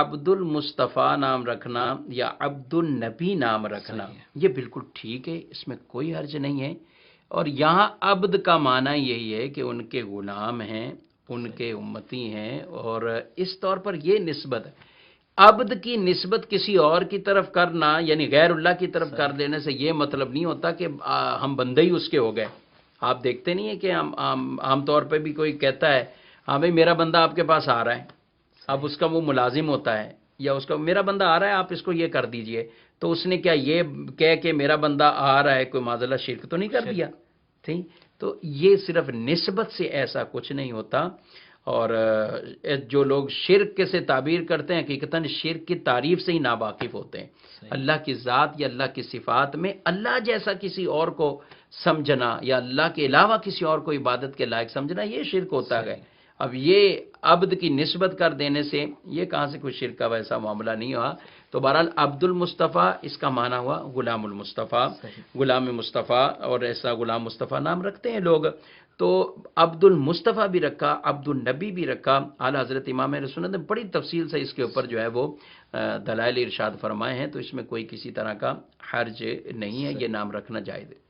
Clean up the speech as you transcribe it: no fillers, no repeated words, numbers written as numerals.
عبد المصطفیٰ نام رکھنا یا عبد النبی نام رکھنا یہ بالکل ٹھیک ہے، اس میں کوئی حرج نہیں ہے۔ اور یہاں عبد کا معنی یہی ہے کہ ان کے غلام ہیں، ان کے امتی ہیں، اور اس طور پر یہ نسبت ہے۔ عبد کی نسبت کسی اور کی طرف کرنا یعنی غیر اللہ کی طرف کر دینے سے یہ مطلب نہیں ہوتا کہ ہم بندے ہی اس کے ہو گئے۔ آپ دیکھتے نہیں ہیں کہ عام طور پہ بھی کوئی کہتا ہے ہاں بھائی میرا بندہ آپ کے پاس آ رہا ہے، اب اس کا وہ ملازم ہوتا ہے یا اس کا میرا بندہ آ رہا ہے آپ اس کو یہ کر دیجئے، تو اس نے کیا یہ کہہ کہ میرا بندہ آ رہا ہے کوئی معاذ اللہ شرک تو نہیں کر دیا؟ ٹھیک، تو یہ صرف نسبت سے ایسا کچھ نہیں ہوتا۔ اور جو لوگ شرک سے تعبیر کرتے ہیں حقیقتاً شرک کی تعریف سے ہی ناواقف ہوتے ہیں۔ اللہ کی ذات یا اللہ کی صفات میں اللہ جیسا کسی اور کو سمجھنا یا اللہ کے علاوہ کسی اور کو عبادت کے لائق سمجھنا یہ شرک ہوتا ہے۔ اب یہ عبد کی نسبت کر دینے سے یہ کہاں سے کوئی شرک کا ویسا معاملہ نہیں ہوا۔ تو بہرحال عبد المصطفیٰ اس کا معنی ہوا غلام المصطفیٰ، غلام مصطفیٰ، اور ایسا غلام مصطفیٰ نام رکھتے ہیں لوگ۔ تو عبد المصطفیٰ بھی رکھا، عبد النبی بھی رکھا۔ اعلیٰ حضرت امام اہل سنت نے بڑی تفصیل سے اس کے اوپر جو ہے وہ دلائل ارشاد فرمائے ہیں، تو اس میں کوئی کسی طرح کا حرج نہیں ہے، یہ نام رکھنا جائز ہے۔